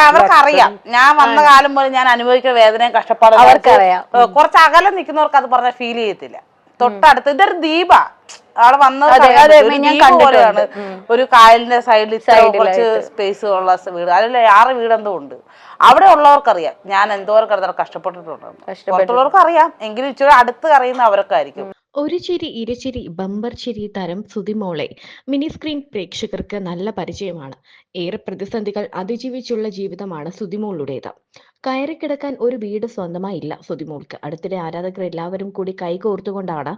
അവർക്കറിയാം ഞാൻ വന്ന കാലം പോലെ ഞാൻ അനുഭവിക്കുന്ന വേദനയും കഷ്ടപ്പാടും അവർക്കറിയാം. കുറച്ച് അകലം നിൽക്കുന്നവർക്ക് അത് പറഞ്ഞാൽ ഫീൽ ചെയ്യത്തില്ല. തൊട്ടടുത്ത് ഇതൊരു ദ്വീപ അവിടെ വന്നത് പോലെയാണ്. ഒരു കായലിന്റെ സൈഡിൽ കുറച്ച് സ്പേസ് ഉള്ള വീട്, അതിൽ 6 വീടെന്തോ ഉണ്ട്. അവിടെ ഉള്ളവർക്കറിയാം ഞാൻ എന്തോരം കിടന്ന കഷ്ടപ്പെട്ടിട്ടുണ്ടെന്ന്. പുറത്തുള്ളവർക്ക് അറിയാം, എങ്കിലും ഇച്ചിരി അടുത്ത് അറിയുന്ന അവരൊക്കെ ആയിരിക്കും. ഒരു ചിരി ഇരച്ചിരി ബമ്പർ ചിരി താരം സുതിമോളെ മിനി സ്ക്രീൻ പ്രേക്ഷകർക്ക് നല്ല പരിചയമാണ്. ഏറെ പ്രതിസന്ധികൾ അതിജീവിച്ചുള്ള ജീവിതമാണ് സുതിമോളുടേത്. കയറിക്കിടക്കാൻ ഒരു വീട് സ്വന്തമായില്ല സുതിമോൾക്ക്. അടുത്തിടെ ആരാധകർ എല്ലാവരും കൂടി കൈകോർത്തുകൊണ്ടാണ്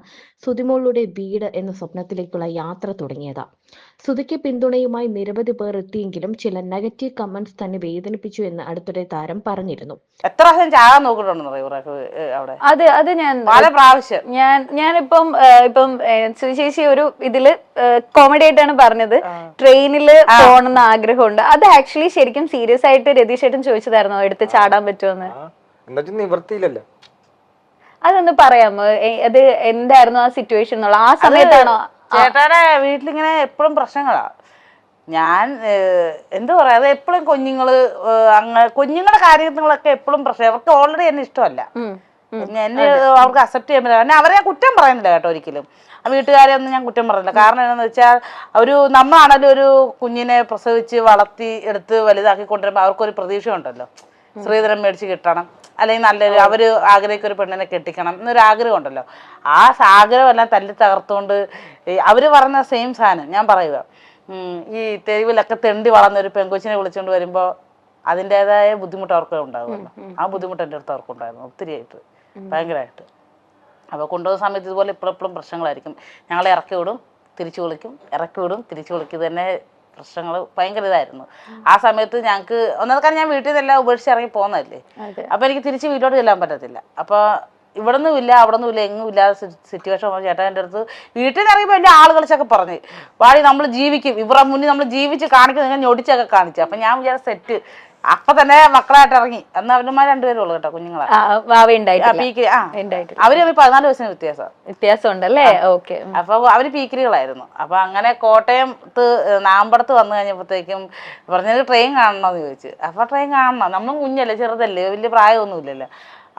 സുതിമോളുടെ വീട് എന്ന സ്വപ്നത്തിലേക്കുള്ള യാത്ര തുടങ്ങിയത്. സുതിക്ക് പിന്തുണയുമായി നിരവധി പേർ എത്തിയെങ്കിലും ചില നെഗറ്റീവ് കമന്റ്സ് തന്നെ വേദനിപ്പിച്ചു എന്ന് അടുത്തിടെ താരം പറഞ്ഞിരുന്നു. എത്ര പ്രാവശ്യം ചാകാൻ നോക്കിയിട്ടുണ്ടെന്ന് അവിടെ? അത് ഞാൻ പല പ്രാവശ്യം ഞാനിപ്പം ചേച്ചി ഒരു ഇതില് കോമഡി ആയിട്ടാണ് പറഞ്ഞത്, ട്രെയിനില് പോകണമെന്ന് ആഗ്രഹമുണ്ട്. അത് ആക്ച്വലി ശരിക്കും സീരിയസ് ആയിട്ട് രതീഷ് ഏട്ടൻ ചോദിച്ചതായിരുന്നോ എടുത്ത് ചാടാൻ പറ്റുമെന്ന്? നിവൃത്തിയില്ലല്ലോ. അതൊന്ന് പറയാമോ, അത് എന്തായിരുന്നു ആ സിറ്റുവേഷൻ എന്നുള്ള? ആ സമയത്താണോ? ചേട്ടാടെ വീട്ടിലിങ്ങനെ എപ്പോഴും പ്രശ്നങ്ങളാ. ഞാൻ എന്താ പറയാ, അത് എപ്പോഴും കുഞ്ഞുങ്ങളുടെ കാര്യങ്ങളൊക്കെ എപ്പോഴും പ്രശ്നം. അവർക്ക് ഓൾറെഡി എന്നെ ഇഷ്ടമല്ല, എന്നെ അവർക്ക് അക്സെപ്റ്റ് ചെയ്യാൻ പറ്റില്ല. അവരെ ഞാൻ കുറ്റം പറയുന്നില്ല കേട്ടോ, ഒരിക്കലും ആ വീട്ടുകാരെ ഒന്നും ഞാൻ കുറ്റം പറയുന്നില്ല. കാരണം എന്താണെന്ന് വെച്ചാൽ നമ്മളാണെങ്കിലും ഒരു കുഞ്ഞിനെ പ്രസവിച്ച് വളർത്തി എടുത്ത് വലുതാക്കി കൊണ്ടുവരുമ്പോൾ അവർക്കൊരു പ്രതീക്ഷ ഉണ്ടല്ലോ. ശ്രീധരൻ മേടിച്ച് കിട്ടണം, അല്ലെങ്കിൽ നല്ലൊരു അവർ ആഗ്രഹിക്കൊരു പെണ്ണിനെ കെട്ടിക്കണം എന്നൊരു ആഗ്രഹം ഉണ്ടല്ലോ. ആ ആഗ്രഹമെല്ലാം തല്ലി തകർത്തുകൊണ്ട് അവർ പറഞ്ഞ സെയിം സാധനം ഞാൻ പറയുക. ഈ തെരുവിലൊക്കെ തെണ്ടി വളർന്നൊരു പെങ്കൊച്ചിനെ വിളിച്ചുകൊണ്ട് വരുമ്പോൾ അതിൻ്റെതായ ബുദ്ധിമുട്ട് അവർക്ക് ഉണ്ടാകുമല്ലോ. ആ ബുദ്ധിമുട്ട് എൻ്റെ അടുത്ത് അവർക്കുണ്ടായിരുന്നു ഒത്തിരിയായിട്ട്, ഭയങ്കരമായിട്ട്. അപ്പോൾ കൊണ്ടുപോകുന്ന സമയത്ത് ഇതുപോലെ ഇപ്പോഴും പ്രശ്നങ്ങളായിരിക്കും. ഞങ്ങളെ ഇറക്കി വിടും തിരിച്ചു വിളിക്കും, ഇറക്കി വിടും തിരിച്ചു വിളിക്കും. തന്നെ പ്രശ്നങ്ങൾ ഭയങ്കര ഇതായിരുന്നു. ആ സമയത്ത് ഞങ്ങൾക്ക് ഒന്നാമത് കാരണം ഞാൻ വീട്ടിൽ നിന്നെല്ലാം ഉപേക്ഷിച്ച് ഇറങ്ങി പോകുന്നതല്ലേ. അപ്പോൾ എനിക്ക് തിരിച്ച് വീട്ടിലോട്ട് ചെല്ലാൻ പറ്റത്തില്ല. അപ്പോൾ ഇവിടെ നിന്നും ഇല്ല അവിടെ നിന്നും ഇല്ല എങ്ങും ഇല്ലാത്ത സിറ്റുവേഷൻ ചേട്ടാ എൻ്റെ അടുത്ത് വീട്ടിൽ നിന്ന് ഇറങ്ങിയപ്പോൾ എൻ്റെ ആൾ കളിച്ചൊക്കെ പറഞ്ഞ് വാടി നമ്മൾ ജീവിക്കും, ഇവരുടെ മുന്നിൽ നമ്മൾ ജീവിച്ച് കാണിക്കും, നിങ്ങൾ ഞൊടിച്ചൊക്കെ കാണിച്ചു. അപ്പം ഞാൻ വിചാരിച്ച സെറ്റ് അപ്പൊ തന്നെ മക്കളായിട്ട് ഇറങ്ങി. അന്ന് അവന്മാർ 2 പേരും ഉള്ളു കേട്ടോ, കുഞ്ഞുങ്ങളെ. അവര് 14 വയസ്സിന് വ്യത്യാസം ഉണ്ടല്ലേ. ഓക്കെ. അപ്പൊ അവര് പീക്കിരികളായിരുന്നു. അപ്പൊ അങ്ങനെ കോട്ടയത്ത് നാമ്പടത്ത് വന്നു കഴിഞ്ഞപ്പോഴത്തേക്കും പറഞ്ഞത് ട്രെയിൻ കാണണമെന്ന് ചോദിച്ചു. അപ്പൊ ട്രെയിൻ കാണണം, നമ്മൾ കുഞ്ഞല്ലേ, ചെറുതല്ലേ, വലിയ പ്രായമൊന്നുമില്ലല്ലോ.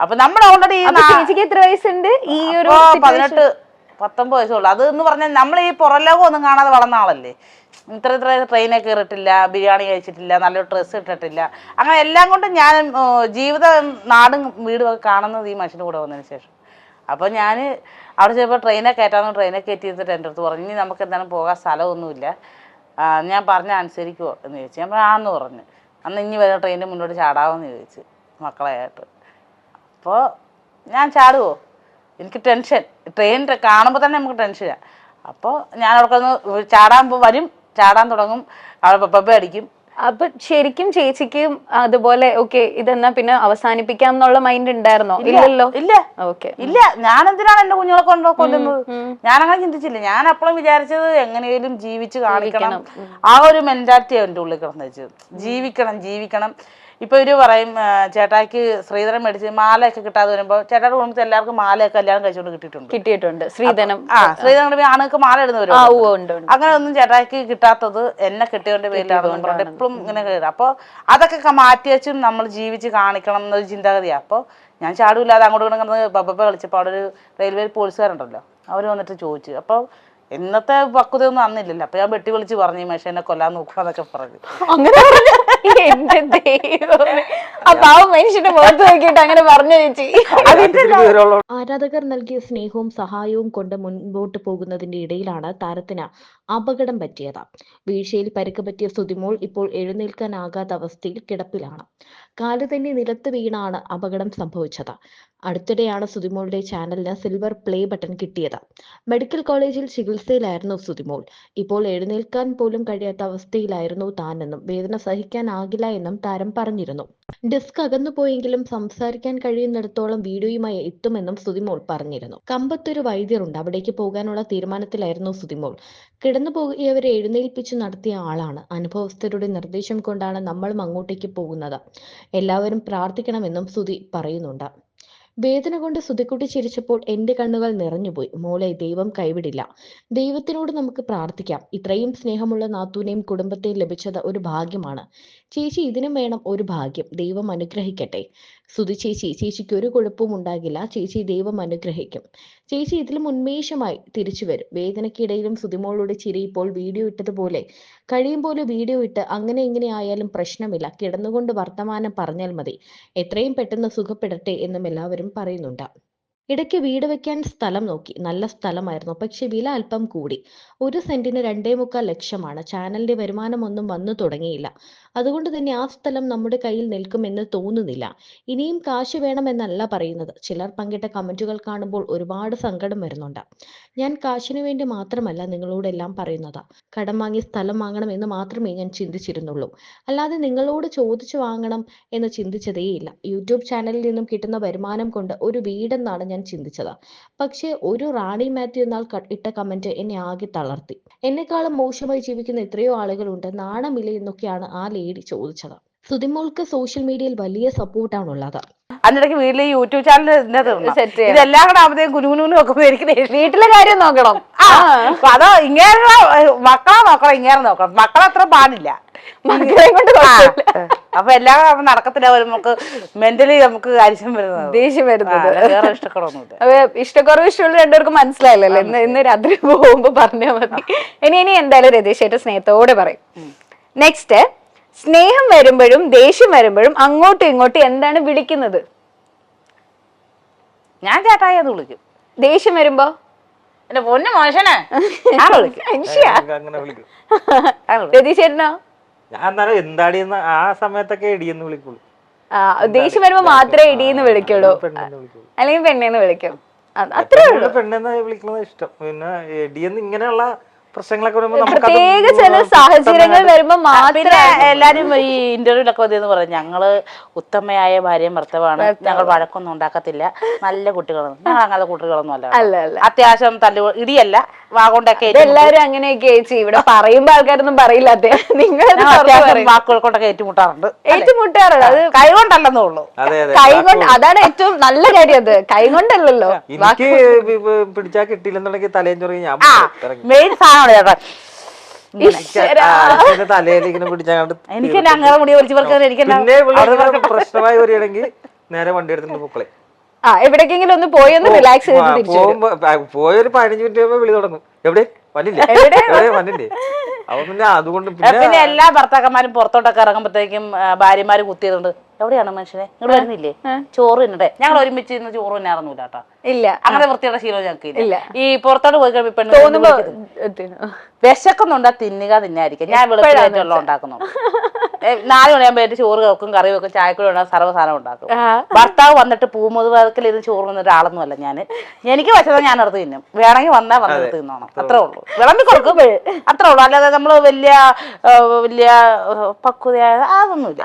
അപ്പൊ നമ്മൾ ഓൾറെഡി എത്ര വയസ്സുണ്ട്? ഈ ഒരു 18-19 വയസ്സുള്ളൂ. അത് എന്ന് പറഞ്ഞാൽ നമ്മൾ ഈ പുറലോകം ഒന്നും കാണാതെ വളർന്ന ആളല്ലേ. ഇത്ര ട്രെയിനെ കയറിയിട്ടില്ല, ബിരിയാണി കഴിച്ചിട്ടില്ല, നല്ലൊരു ഡ്രസ്സ് ഇട്ടിട്ടില്ല. അങ്ങനെ എല്ലാം കൊണ്ടും ഞാൻ ജീവിതം നാടും വീടും ഒക്കെ കാണുന്നത് ഈ മനുഷ്യൻ്റെ കൂടെ വന്നതിന് ശേഷം. അപ്പോൾ ഞാൻ അവിടെ ചെന്നപ്പോൾ ട്രെയിനെ കയറ്റിയിട്ട് എൻ്റെ അടുത്ത് പറഞ്ഞു, ഇനി നമുക്ക് എന്തായാലും പോകാൻ സ്ഥലമൊന്നുമില്ല, ഞാൻ പറഞ്ഞ അനുസരിക്കുമോ എന്ന് ചോദിച്ചു. ഞാൻ ആന്ന് പറഞ്ഞു. അന്ന് ഇനി വരെ ട്രെയിനിൻ്റെ മുന്നോട്ട് ചാടാമെന്ന് ചോദിച്ചു മക്കളെയായിട്ട്. അപ്പോൾ ഞാൻ ചാടുമോ? എനിക്ക് ടെൻഷൻ, ട്രെയിൻ കാണുമ്പോൾ തന്നെ നമുക്ക് ടെൻഷനാണ്. അപ്പോൾ ഞാൻ അവിടെ ഒന്ന് ചാടാൻ തുടങ്ങും, അവിടെ പപ്പ അടിക്കും. അപ്പൊ ശരിക്കും ചേച്ചിക്കും അതുപോലെ ഓക്കെ ഇതെന്നാ പിന്നെ അവസാനിപ്പിക്കാം എന്നുള്ള മൈൻഡ് ഉണ്ടായിരുന്നോ? ഇല്ലല്ലോ. ഇല്ല. ഓക്കെ. ഇല്ല, ഞാൻ എന്തിനാണ് എന്റെ കുഞ്ഞുങ്ങളെ കൊല്ലുന്നത്? ഞാൻ അങ്ങനെ ചിന്തിച്ചില്ല. ഞാൻ അപ്പോഴും വിചാരിച്ചത് എങ്ങനെയും ജീവിച്ച് കാണിക്കണം, ആ ഒരു മെന്റാലിറ്റിയാണ് എൻ്റെ ഉള്ളിൽ കിടന്നു വെച്ചത്. ജീവിക്കണം. ഇപ്പൊ ഇവര് പറയും ചേട്ടായിക്ക് ശ്രീധരൻ മേടിച്ച് മാലയൊക്കെ കിട്ടാതെ വരുമ്പോ ചേട്ടായുടെ കുടുംബത്തിൽ എല്ലാവർക്കും മാലയൊക്കെ കല്യാണം കഴിച്ചുകൊണ്ട് കിട്ടിയിട്ടുണ്ട്. ശ്രീധരൻ ആണുങ്ങൾക്ക് മാല ഇടുന്നവരും അങ്ങനെ ഒന്നും ചേട്ടായിക്ക് കിട്ടാത്തത് എന്നെ കെട്ടിയവന്റെ പേരിലാണെന്ന് പറഞ്ഞിട്ട് എപ്പോഴും ഇങ്ങനെ കയറി. അപ്പൊ അതൊക്കെ മാറ്റി വെച്ചും നമ്മൾ ജീവിച്ച് കാണിക്കണം എന്നൊരു ചിന്താഗതിയാ. അപ്പൊ ഞാൻ ചാടൂല്ലാതെ അങ്ങോട്ട് കിടക്കുന്നത് ബബ്ബ കളിച്ചപ്പോൾ അവിടെ ഒരു റെയിൽവേ പോലീസുകാരുണ്ടല്ലോ, അവര് വന്നിട്ട് ചോദിച്ചു. അപ്പൊ ഇന്നത്തെ പക്വതയൊന്നും അന്നില്ലല്ലോ. അപ്പൊ ഞാൻ വെട്ടി വിളിച്ച് പറഞ്ഞു, ഈ മനുഷ്യനെ കൊല്ലാൻ നോക്കാന്നൊക്കെ പറഞ്ഞു. ആരാധകർ നൽകിയ സ്നേഹവും സഹായവും കൊണ്ട് മുൻപോട്ട് പോകുന്നതിന്റെ ഇടയിലാണ് താരത്തിന് അപകടം പറ്റിയത്. വീഴ്ചയിൽ പരിക്ക് പറ്റിയ സുതിമോൾ ഇപ്പോൾ എഴുന്നേൽക്കാനാകാത്ത അവസ്ഥയിൽ കിടപ്പിലാണ്. കാല് തന്നെ നിലത്ത് വീണാണ് അപകടം സംഭവിച്ചത്. അടുത്തിടെയാണ് സുതിമോളുടെ ചാനലിന് സിൽവർ പ്ലേ ബട്ടൺ കിട്ടിയത്. മെഡിക്കൽ കോളേജിൽ ചികിത്സയിലായിരുന്നു സുതിമോൾ. ഇപ്പോൾ എഴുന്നേൽക്കാൻ പോലും കഴിയാത്ത അവസ്ഥയിലായിരുന്നു താനെന്നും വേദന സഹിക്കാനാകില്ല എന്നും താരം പറഞ്ഞിരുന്നു. ഡിസ്ക് അകന്നുപോയെങ്കിലും സംസാരിക്കാൻ കഴിയുന്നിടത്തോളം വീഡിയോയുമായി എത്തുമെന്നും സുതിമോൾ പറഞ്ഞിരുന്നു. കമ്പത്തൊരു വൈദ്യരുണ്ട്, അവിടേക്ക് പോകാനുള്ള തീരുമാനത്തിലായിരുന്നു സുതിമോൾ. കിടന്നുപോയവരെ എഴുന്നേൽപ്പിച്ചു നടത്തിയ ആളാണ്. അനുഭവസ്ഥരുടെ നിർദ്ദേശം കൊണ്ടാണ് നമ്മളും അങ്ങോട്ടേക്ക് പോകുന്നത്. എല്ലാവരും പ്രാർത്ഥിക്കണമെന്നും സുതി പറയുന്നുണ്ട്. വേദന കൊണ്ട് സുതിക്കുട്ടി ചിരിച്ചപ്പോൾ എന്റെ കണ്ണുകൾ നിറഞ്ഞുപോയി. മോളെ, ദൈവം കൈവിടില്ല. ദൈവത്തിനോട് നമുക്ക് പ്രാർത്ഥിക്കാം. ഇത്രയും സ്നേഹമുള്ള നാത്തൂനെയും കുടുംബത്തെയും ലഭിച്ചത് ഒരു ഭാഗ്യമാണ്. ചേച്ചി ഇതിനും വേണം ഒരു ഭാഗ്യം, ദൈവം അനുഗ്രഹിക്കട്ടെ. സുധി ചേച്ചിക്ക് ഒരു കുഴപ്പവും ഉണ്ടാകില്ല, ചേച്ചി ദൈവം അനുഗ്രഹിക്കും. ചേച്ചി ഇതിലും ഉന്മേഷമായി തിരിച്ചു വരും. വേദനയ്ക്കിടയിലും സുധിമോളുടെ ചിരി ഇപ്പോൾ വീഡിയോ ഇട്ടതുപോലെ കഴിയും പോലെ വീഡിയോ ഇട്ട് അങ്ങനെ ഇങ്ങനെ ആയാലും പ്രശ്നമില്ല, കിടന്നുകൊണ്ട് വർത്തമാനം പറഞ്ഞാൽ മതി, എത്രയും പെട്ടെന്ന് സുഖപ്പെടട്ടെ എന്നും എല്ലാവരും പറയുന്നുണ്ട്. ഇടയ്ക്ക് വീട് വെക്കാൻ സ്ഥലം നോക്കി, നല്ല സ്ഥലമായിരുന്നു, പക്ഷെ വില അല്പം കൂടി. 1 സെന്റിന് 2.25 ലക്ഷമാണ്. ചാനലിന്റെ വരുമാനമൊന്നും വന്നു തുടങ്ങിയില്ല, അതുകൊണ്ട് തന്നെ ആ സ്ഥലം നമ്മുടെ കയ്യിൽ നിൽക്കുമെന്ന് തോന്നുന്നില്ല. ഇനിയും കാശ് വേണമെന്നല്ല പറയുന്നത്. ചിലർ പങ്കിട്ട കമന്റുകൾ കാണുമ്പോൾ ഒരുപാട് സങ്കടം വരുന്നുണ്ട്. ഞാൻ കാശിനു വേണ്ടി മാത്രമല്ല നിങ്ങളോടെല്ലാം പറയുന്നത്, കടം വാങ്ങി സ്ഥലം വാങ്ങണം എന്ന് മാത്രമേ ഞാൻ ചിന്തിച്ചിരുന്നുള്ളൂ, അല്ലാതെ നിങ്ങളോട് ചോദിച്ചു വാങ്ങണം എന്ന് ചിന്തിച്ചതേയില്ല. യൂട്യൂബ് ചാനലിൽ നിന്നും കിട്ടുന്ന വരുമാനം കൊണ്ട് ഒരു വീടെന്നാണ് ഞാൻ ചിന്തിച്ചത്. പക്ഷേ ഒരു റാണി മാത്യു എന്നാൽ ഇട്ട കമന്റ് എന്നെ ആകെ തളർത്തി. എന്നെക്കാളും മോശമായി ജീവിക്കുന്ന എത്രയോ ആളുകളുണ്ട്, നാണമില്ല എന്നൊക്കെയാണ് ആ ലേഡി ചോദിച്ചത്. സുധിമോൾക്ക് സോഷ്യൽ മീഡിയയിൽ വലിയ സപ്പോർട്ടാണുള്ളത്. അതിനിടയ്ക്ക് വീട്ടിൽ യൂട്യൂബ് ചാനൽ Set ചെയ്യണം. ഇതെല്ലാം കൂടെ ആവുമ്പോഴത്തേക്കും കുനുകുനു നോക്കുമ്പോ എനിക്ക് വീട്ടിലെ കാര്യം നോക്കണം. അപ്പൊ അതോ ഇങ്ങനെ മക്കളെ നോക്കണം, ഇങ്ങനെ നോക്കണം, മക്കളെ അത്ര പാടില്ല. മക്കളെ കൊണ്ട് കുഴപ്പമില്ല. അപ്പൊ എല്ലാം കൂടെ നടക്കത്തില്ല, നമുക്ക് മെന്റലി നമുക്ക് അരിശം വരുന്നത്, ദേഷ്യം വരുന്നത്. വേറെ ഇഷ്ടക്കൊടൊന്നുമില്ല. അപ്പൊ ഇഷ്ടക്കുറവ് ഇഷ്ടമുള്ള രണ്ടുപേർക്കും മനസ്സിലായില്ലല്ലോ. ഇന്ന് രാത്രി പോകുമ്പോ പറഞ്ഞാൽ മതി. ഇനി എന്തായാലും രതീഷായിട്ട് സ്നേഹത്തോടെ പറയും. നെക്സ്റ്റ്, സ്നേഹം വരുമ്പോഴും ദേഷ്യം വരുമ്പോഴും അങ്ങോട്ടും ഇങ്ങോട്ടും എന്താണ് വിളിക്കുന്നത്? ഞാൻ ചേട്ടായി എന്ന് വിളിക്കും. ദേഷ്യം വരുമ്പോ എന്റെ പൊന്നു മോശനെ വിളിക്കും. അങ്ങനെ വിളിക്കും. രതീഷേട്ടനോ? ഞാൻ എന്നാലും എന്താടിയെന്ന് ആ സമയത്തൊക്കെ ഇടിയെന്ന് വിളിക്കുള്ളൂ. ദേഷ്യം വരുമ്പോ മാത്രമേ ഇടിയെന്ന് വിളിക്കുള്ളൂ, പെണ്ണെന്ന് വിളിക്കുള്ളൂ. അല്ലെങ്കിൽ പെണ്ണേന്ന് വിളിക്കും. അത്രേ ഉള്ളൂ. പെണ്ണെന്ന് വിളിക്കുന്നത് ഇഷ്ടം. പിന്നെ ഇടിയെന്ന് ഇങ്ങനെയുള്ള പ്രശ്നങ്ങളൊക്കെ വരുമ്പോ പ്രത്യേക ചില സാഹചര്യങ്ങൾ വരുമ്പോ പിന്നെ എല്ലാരും ഈ ഇന്റർവ്യൂലൊക്കെ വന്നെന്ന് പറയും, ഞങ്ങള് ഉത്തമയായ ഭാര്യയും ഭർത്താവാണ്, ഞങ്ങൾ വഴക്കൊന്നും ഉണ്ടാക്കത്തില്ല, നല്ല കുട്ടികളാണ്. ഞങ്ങൾ അങ്ങനത്തെ കുട്ടികളൊന്നും അല്ല. അത്യാവശ്യം ഇടിയല്ല, വാഗൊണ്ടൊക്കെ എല്ലാരും അങ്ങനെയൊക്കെ ചേച്ചി ഇവിടെ പറയുമ്പോ ആൾക്കാരൊന്നും പറയില്ല. നിങ്ങൾ വാക്കുകൾ കൊണ്ടൊക്കെ ഏറ്റുമുട്ടാറുണ്ട്. ഏറ്റുമുട്ടാറുണ്ട്, അത് കൈ കൊണ്ടല്ലെന്നേ ഉള്ളൂ. കൈ കൊണ്ട്. അതാണ് ഏറ്റവും നല്ല കാര്യം, അത് കൈ കൊണ്ടല്ലല്ലോ. എനിക്ക് പിടിച്ചാ കിട്ടിയില്ലെന്നുണ്ടെങ്കിൽ തലേം ചൊറിയും ഞാൻ മെയിൻ സാധനമാണ് ചേട്ടാ. തലയിലിങ്ങനെ പിടിച്ചാണ്ട് എനിക്ക് അങ്ങനെ മുടി വലിച്ചു പറിക്കാൻ എനിക്ക് പിന്നെ പ്രശ്നമായി വരികയാണെങ്കിൽ നേരെ വണ്ടി എടുത്തിട്ട് പൂക്കളെ എവിടേക്കെങ്കിലും ഒന്ന് പോയി ഒന്ന് റിലാക്സ് ചെയ്ത് പോകുമ്പോ പോയൊരു 15 മിനിറ്റ് കഴിയുമ്പോ വിളി തുടങ്ങും, എവിടെ വന്നില്ലേ എവിടെ വന്നില്ലേ. അപ്പൊ പിന്നെ അതുകൊണ്ട് പിന്നെ എല്ലാ ഭർത്താക്കന്മാരും പുറത്തോട്ടൊക്കെ ഇറങ്ങുമ്പോഴത്തേക്കും ഭാര്യമാര് കുത്തിയതുകൊണ്ട് എവിടെയാണ് മനുഷ്യനെ ഇങ്ങോട്ട് വരുന്നില്ലേ, ചോറ് തിന്നട്ടെ. ഞങ്ങൾ ഒരുമിച്ച് ഇന്ന് ചോറ് തന്നെ ഇറങ്ങൂല കേട്ടോ. ഇല്ല, അങ്ങനെ വൃത്തിയുടെ ശീലം ഞങ്ങൾക്ക് ഇല്ല. ഈ പുറത്തോട്ട് പോയി കഴിയുമ്പോ വിശക്കുന്നുണ്ടാ തിന്നായിരിക്കും. ഞാൻ വെളുപ്പിലായിട്ടുള്ള ഉണ്ടാക്കുന്നുണ്ട്. 4 മണിയാകുമ്പോ ചോറ് വെക്കും, കറി വെക്കും, ചായക്കൂടെ ഉണ്ടാകും, സർവ്വസാധനം ഉണ്ടാക്കും. ഭർത്താവ് വന്നിട്ട് പൂമുതുവരക്കിൽ ഇരുന്ന് ചോറ് വന്നിട്ട് ആളൊന്നും അല്ല ഞാൻ. എനിക്ക് വെച്ചത് ഞാൻ അടുത്ത് തിന്നും, വേണമെങ്കിൽ വന്നാൽ വന്നിട്ട് തിന്നോണം, അത്രേ ഉള്ളൂ. വിളമ്പി കൊടുക്കും, അത്രേ ഉള്ളൂ. അല്ലാതെ നമ്മള് വലിയ പക്വതയായ അതൊന്നുമില്ല.